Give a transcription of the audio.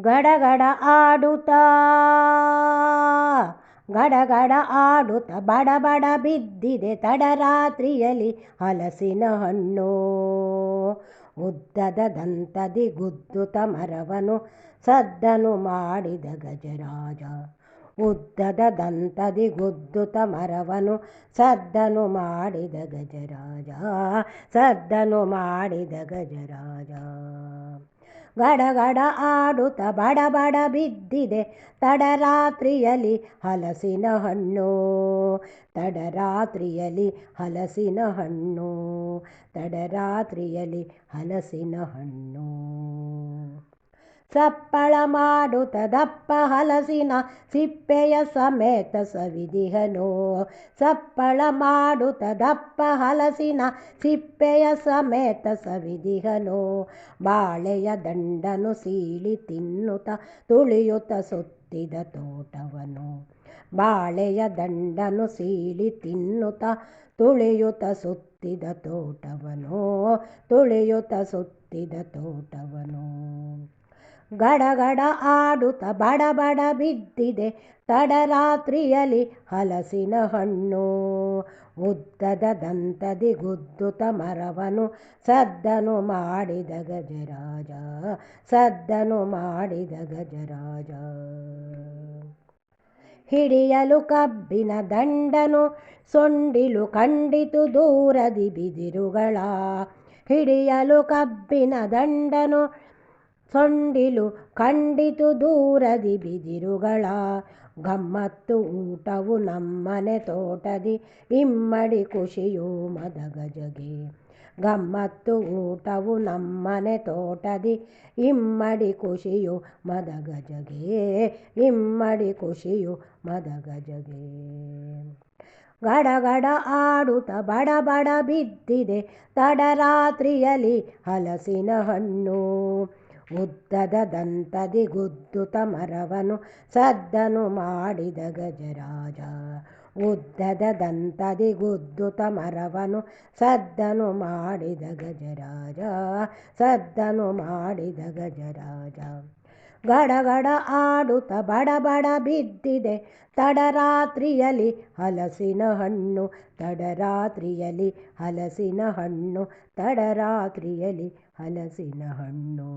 ಗಡಗಡ ಆಡುತ್ತಾ ಗಡಗಡ ಆಡುತ್ತಾ ಬಡ ಬಡ ಬಿದ್ದಿದೆ ತಡರಾತ್ರಿಯಲ್ಲಿ ಹಲಸಿನ ಹಣ್ಣು. ಉದ್ದದ ದಂತದಿ ಗುದ್ದುತ್ತ ಮರವನು ಸದ್ದನು ಮಾಡಿದ ಗಜರಾಜ. ಉದ್ದದ ದಂತದಿ ಗುದ್ದುತ್ತ ಮರವನು ಸದ್ದನು ಮಾಡಿದ ಗಜರಾಜ. ಸದ್ದನು ಮಾಡಿದ ಗಜರಾಜ. ಗಡಗಡ ಆಡುತ್ತ ಬಡ ಬಡ ಬಿದ್ದಿದೆ ತಡರಾತ್ರಿಯಲ್ಲಿ ಹಲಸಿನ ಹಣ್ಣು. ತಡರಾತ್ರಿಯಲ್ಲಿ ಹಲಸಿನ ಹಣ್ಣು. ತಡರಾತ್ರಿಯಲ್ಲಿ ಹಲಸಿನ ಹಣ್ಣು. ಸಪ್ಪಳ ಮಾಡುತ್ತ ದಪ್ಪ ಹಲಸಿನ ಸಿಪ್ಪೆಯ ಸಮೇತ ಸವಿದಿಹನು. ಸಪ್ಪಳ ಮಾಡುತ್ತ ದಪ್ಪ ಹಲಸಿನ ಸಿಪ್ಪೆಯ ಸಮೇತ ಸವಿದಿಹನು. ಬಾಳೆಯ ದಂಡನು ಸೀಳಿ ತಿನ್ನುತ್ತ ತುಳಿಯುತ್ತ ಸುತ್ತಿದ ತೋಟವನು. ಬಾಳೆಯ ದಂಡನು ಸೀಳಿ ತಿನ್ನುತ್ತ ತುಳಿಯುತ್ತ ಸುತ್ತಿದ ತೋಟವನು. ತುಳಿಯುತ್ತ ಸುತ್ತಿದ ತೋಟವನು. ಗಡಗಡ ಆಡುತ್ತ ಬಡ ಬಡ ಬಿದ್ದಿದೆ ತಡರಾತ್ರಿಯಲ್ಲಿ ಹಲಸಿನ ಹಣ್ಣು. ಉದ್ದದ ದಂತದಿ ಗುದ್ದುತ್ತ ಮರವನು ಸದ್ದನು ಮಾಡಿದ ಗಜರಾಜ. ಸದ್ದನು ಮಾಡಿದ ಗಜರಾಜ. ಹಿಡಿಯಲು ಕಬ್ಬಿನ ದಂಡನು ಸೊಂಡಿಲು ಕಂಡಿತು ದೂರದಿ ಬಿದಿರುಗಳ. ಹಿಡಿಯಲು ಕಬ್ಬಿನ ದಂಡನು ಸೊಂಡಿಲು ಕಂಡಿತು ದೂರದಿ ಬಿದಿರುಗಳ. ಗಮ್ಮತ್ತು ಊಟವು ನಮ್ಮನೆ ತೋಟದಿ ಇಮ್ಮಡಿ ಖುಷಿಯು ಮದಗಜಗೆ. ಗಮ್ಮತ್ತು ಊಟವು ನಮ್ಮನೆ ತೋಟದಿ ಇಮ್ಮಡಿ ಖುಷಿಯು ಮದಗಜಗೆ. ಇಮ್ಮಡಿ ಖುಷಿಯು ಮದಗಜಗೆ. ಗಡಗಡ ಆಡುತ್ತ ಬಡ ಬಡ ಬಿದ್ದಿದೆ ತಡರಾತ್ರಿಯಲ್ಲಿ ಹಲಸಿನ ಹಣ್ಣು. ಉದ್ದದ ದಂತದಿ ಗುದ್ದುತ್ತ ಮರವನು ಸದ್ದನು ಮಾಡಿದ ಗಜರಾಜ. ಉದ್ದದ ದಂತದಿ ಗುದ್ದುತ್ತ ಮರವನು ಸದ್ದನು ಮಾಡಿದ ಗಜರಾಜ. ಸದ್ದನು ಮಾಡಿದ ಗಜರಾಜ. ಗಡಗಡ ಆಡುತ್ತ ಬಡ ಬಡ ಬಿದ್ದಿದೆ ತಡರಾತ್ರಿಯಲ್ಲಿ ಹಲಸಿನ ಹಣ್ಣು. ತಡರಾತ್ರಿಯಲ್ಲಿ ಹಲಸಿನ ಹಣ್ಣು. ತಡರಾತ್ರಿಯಲ್ಲಿ ಹಲಸಿನ ಹಣ್ಣು.